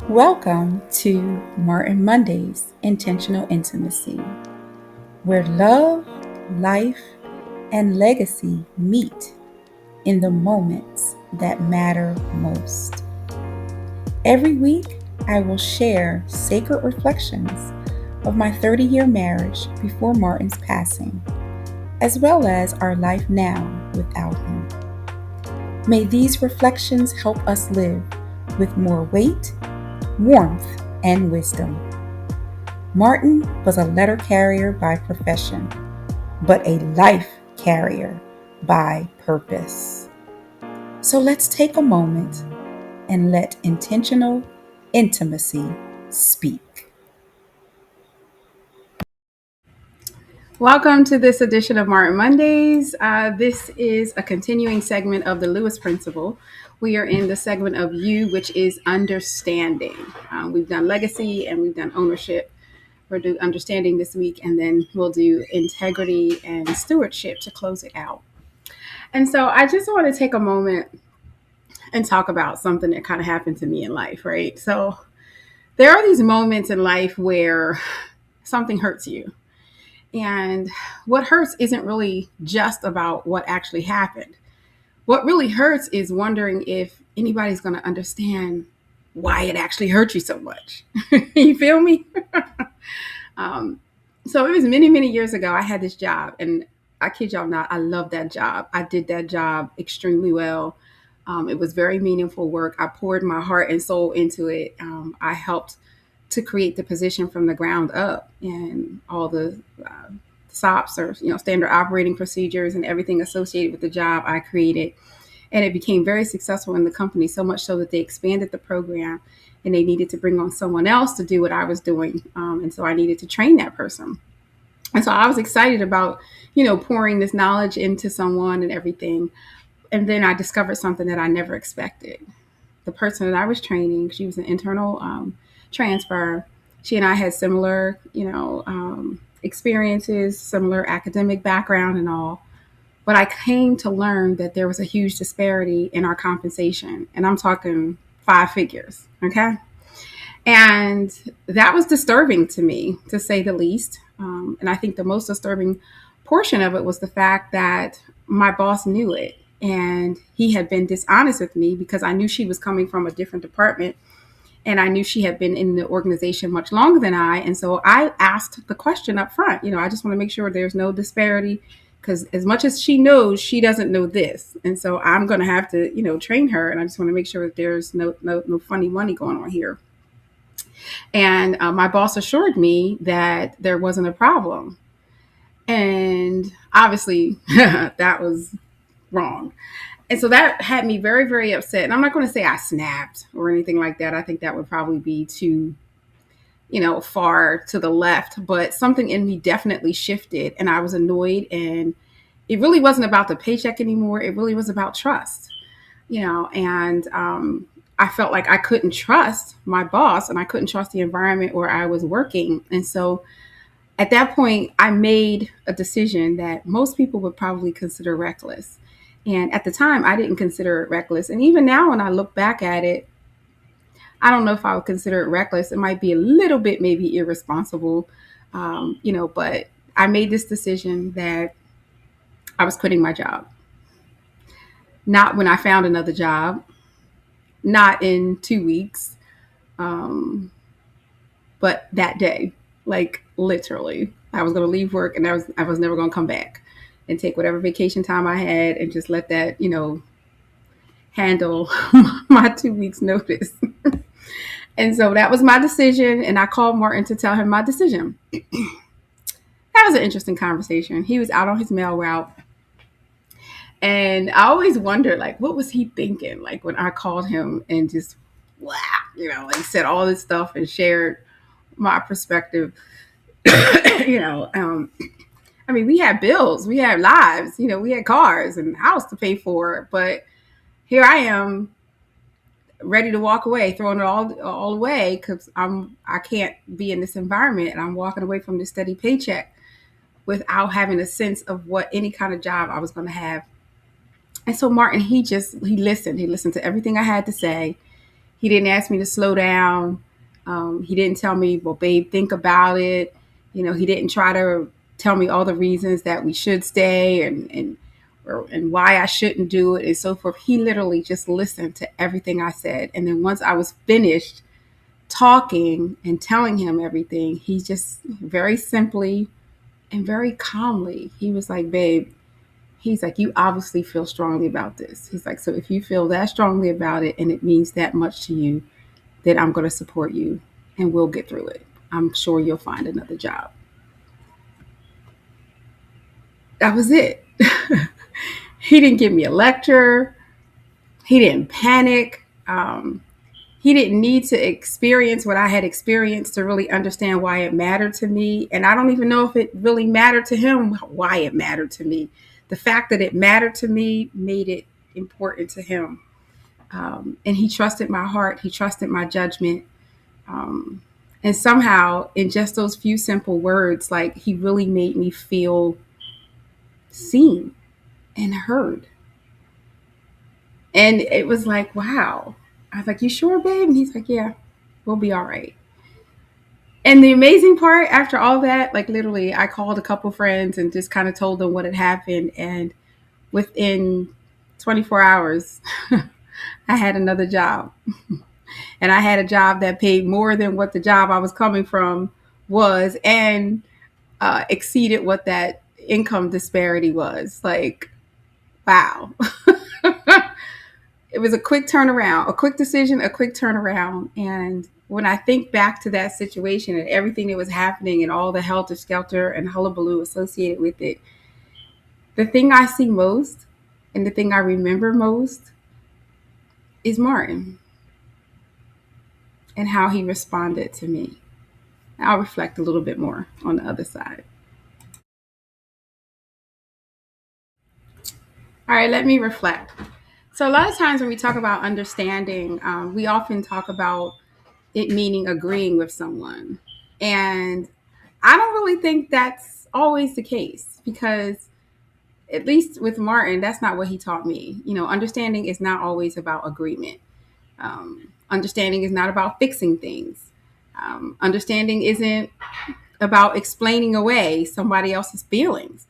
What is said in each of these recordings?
Welcome to Martin Monday's Intentional Intimacy, where love, life, and legacy meet in the moments that matter most. Every week, I will share sacred reflections of my 30-year marriage before Martin's passing, as well as our life now without him. May these reflections help us live with more weight, warmth, and wisdom. Martin was a letter carrier by profession, but a life carrier by purpose. So let's take a moment and let intentional intimacy speak. Welcome to this edition of Martin Mondays. This is a continuing segment of the Lewis Principle. We are in the segment of you, which is understanding. We've done legacy and we've done ownership. We'll do understanding this week, and then we'll do integrity and stewardship to close it out. And so I just want to take a moment and talk about something that kind of happened to me in life, right? So there are these moments in life where something hurts you. And what hurts isn't really just about what actually happened. What really hurts is wondering if anybody's going to understand why it actually hurt you so much. You feel me? So it was many, many years ago. I had this job, and I kid y'all not, I loved that job. I did that job extremely well. It was very meaningful work. I poured my heart and soul into it. I helped to create the position from the ground up, and all the SOPs, or standard operating procedures, and everything associated with the job I created. And it became very successful in the company, so much so that they expanded the program and they needed to bring on someone else to do what I was doing. And so I needed to train that person. And so I was excited about, pouring this knowledge into someone and everything. And then I discovered something that I never expected. The person that I was training, she was an internal transfer. She and I had similar, experiences, similar academic background and all. But I came to learn that there was a huge disparity in our compensation. And I'm talking 5 figures. Okay. And that was disturbing to me, to say the least. And I think the most disturbing portion of it was the fact that my boss knew it. And he had been dishonest with me because I knew she was coming from a different department. And I knew she had been in the organization much longer than I. And so I asked the question up front. I just want to make sure there's no disparity, because as much as she knows, she doesn't know this. And so I'm going to have to, train her. And I just want to make sure that there's no funny money going on here. And my boss assured me that there wasn't a problem. And obviously, that was wrong. And so that had me very, very upset. And I'm not going to say I snapped or anything like that. I think that would probably be too, far to the left. But something in me definitely shifted, and I was annoyed. And it really wasn't about the paycheck anymore. It really was about trust, and I felt like I couldn't trust my boss, and I couldn't trust the environment where I was working. And so at that point, I made a decision that most people would probably consider reckless. And at the time, I didn't consider it reckless. And even now, when I look back at it, I don't know if I would consider it reckless. It might be a little bit maybe irresponsible, but I made this decision that I was quitting my job. Not when I found another job, not in 2 weeks, but that day, like literally. I was going to leave work, and I was never going to come back, and take whatever vacation time I had and just let that, handle my 2 weeks notice. And so that was my decision. And I called Martin to tell him my decision. That was an interesting conversation. He was out on his mail route. And I always wondered, like, what was he thinking? Like when I called him and just, wow, said all this stuff and shared my perspective. We had bills, we had lives, we had cars and a house to pay for. But here I am, ready to walk away, throwing it all away because I can't be in this environment, and I'm walking away from this steady paycheck without having a sense of what any kind of job I was going to have. And so Martin, he listened. He listened to everything I had to say. He didn't ask me to slow down. He didn't tell me, well, babe, think about it. He didn't try to tell me all the reasons that we should stay and why I shouldn't do it and so forth. He literally just listened to everything I said. And then once I was finished talking and telling him everything, he just very simply and very calmly, he was like, babe, he's like, you obviously feel strongly about this. He's like, so if you feel that strongly about it and it means that much to you, then I'm going to support you and we'll get through it. I'm sure you'll find another job. That was it. He didn't give me a lecture. He didn't panic. He didn't need to experience what I had experienced to really understand why it mattered to me. And I don't even know if it really mattered to him why it mattered to me. The fact that it mattered to me made it important to him. And he trusted my heart. He trusted my judgment. And somehow, in just those few simple words, like he really made me feel seen and heard. And it was like, wow. I was like, you sure, babe? And he's like, yeah, we'll be all right. And the amazing part after all that, like literally, I called a couple friends and just kind of told them what had happened. And within 24 hours, I had another job. And I had a job that paid more than what the job I was coming from was and exceeded what that income disparity was. Like, wow. It was a quick turnaround, a quick decision, a quick turnaround. And when I think back to that situation and everything that was happening and all the helter skelter and hullabaloo associated with it, the thing I see most and the thing I remember most is Martin and how he responded to me. I'll reflect a little bit more on the other side. All right, let me reflect. So, a lot of times when we talk about understanding, we often talk about it meaning agreeing with someone. And I don't really think that's always the case because, at least with Martin, that's not what he taught me. Understanding is not always about agreement. Understanding is not about fixing things. Understanding isn't about explaining away somebody else's feelings.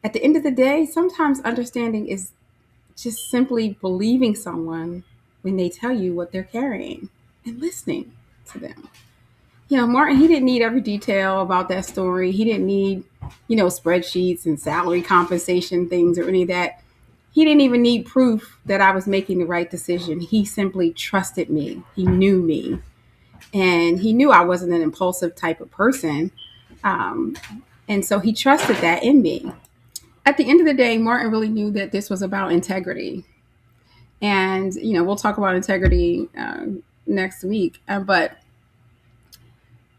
At the end of the day, sometimes understanding is just simply believing someone when they tell you what they're carrying and listening to them. Martin, he didn't need every detail about that story. He didn't need, spreadsheets and salary compensation things or any of that. He didn't even need proof that I was making the right decision. He simply trusted me. He knew me. And he knew I wasn't an impulsive type of person. Um, and so he trusted that in me. At the end of the day, Martin really knew that this was about integrity. And, we'll talk about integrity next week. But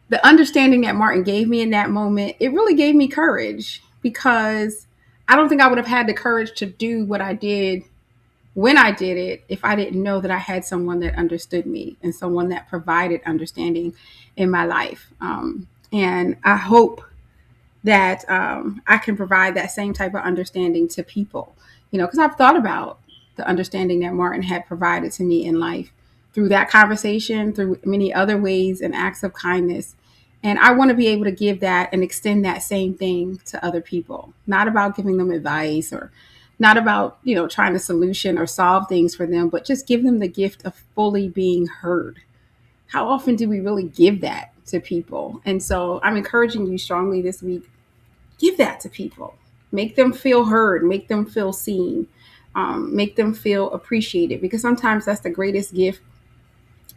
the understanding that Martin gave me in that moment, it really gave me courage because I don't think I would have had the courage to do what I did when I did it if I didn't know that I had someone that understood me and someone that provided understanding in my life. And I hope that I can provide that same type of understanding to people, because I've thought about the understanding that Martin had provided to me in life through that conversation, through many other ways and acts of kindness. And I want to be able to give that and extend that same thing to other people, not about giving them advice or not about, trying to solution or solve things for them, but just give them the gift of fully being heard. How often do we really give that to people? And so I'm encouraging you strongly this week, give that to people. Make them feel heard, make them feel seen, make them feel appreciated, because sometimes that's the greatest gift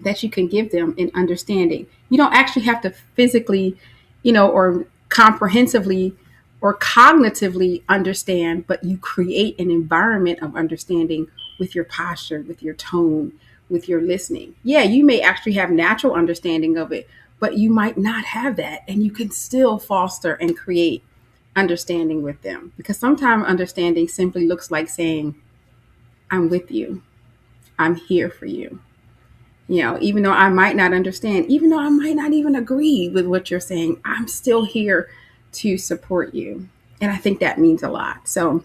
that you can give them in understanding. You don't actually have to physically, or comprehensively or cognitively understand, but you create an environment of understanding with your posture, with your tone, with your listening. Yeah, you may actually have natural understanding of it, but you might not have that. And you can still foster and create understanding with them, because sometimes understanding simply looks like saying, I'm with you. I'm here for you. Even though I might not understand, even though I might not even agree with what you're saying, I'm still here to support you. And I think that means a lot. So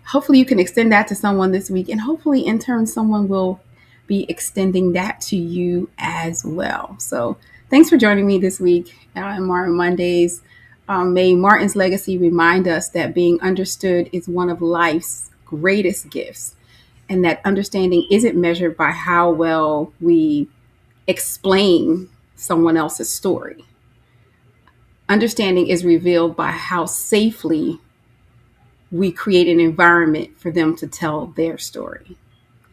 hopefully you can extend that to someone this week. And hopefully in turn, someone will be extending that to you as well. So thanks for joining me this week on Martin Mondays. May Martin's legacy remind us that being understood is one of life's greatest gifts, and that understanding isn't measured by how well we explain someone else's story. Understanding is revealed by how safely we create an environment for them to tell their story.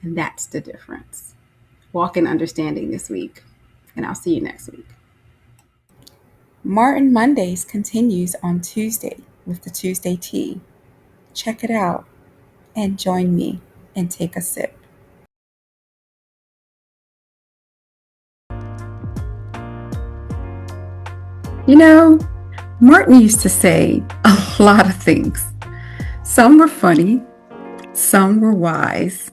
And that's the difference. Walk in understanding this week, and I'll see you next week. Martin Mondays continues on Tuesday with the Tuesday Tea. Check it out and join me and take a sip. You know, Martin used to say a lot of things. Some were funny, some were wise,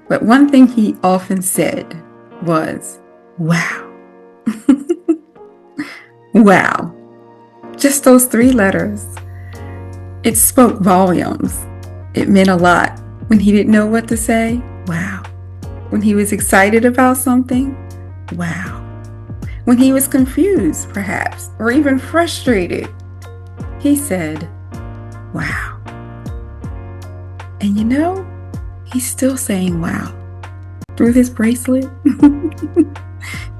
but one thing he often said was, wow. Wow. Just those 3 letters. It spoke volumes. It meant a lot. When he didn't know what to say, wow. When he was excited about something, wow. When he was confused, perhaps, or even frustrated, he said, wow. And you know, he's still saying wow. Through this bracelet,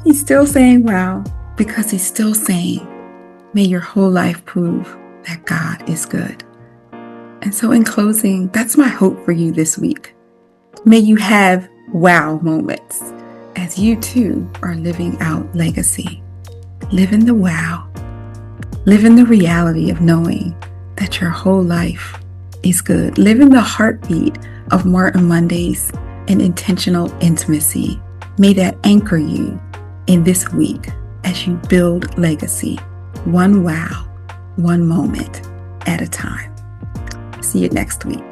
he's still saying wow, because he's still saying, may your whole life prove that God is good. And so in closing, that's my hope for you this week. May you have wow moments as you too are living out legacy. Live in the wow. Live in the reality of knowing that your whole life is good. Live in the heartbeat of Martin Mondays and intentional intimacy. May that anchor you in this week as you build legacy, one wow, one moment at a time. See you next week.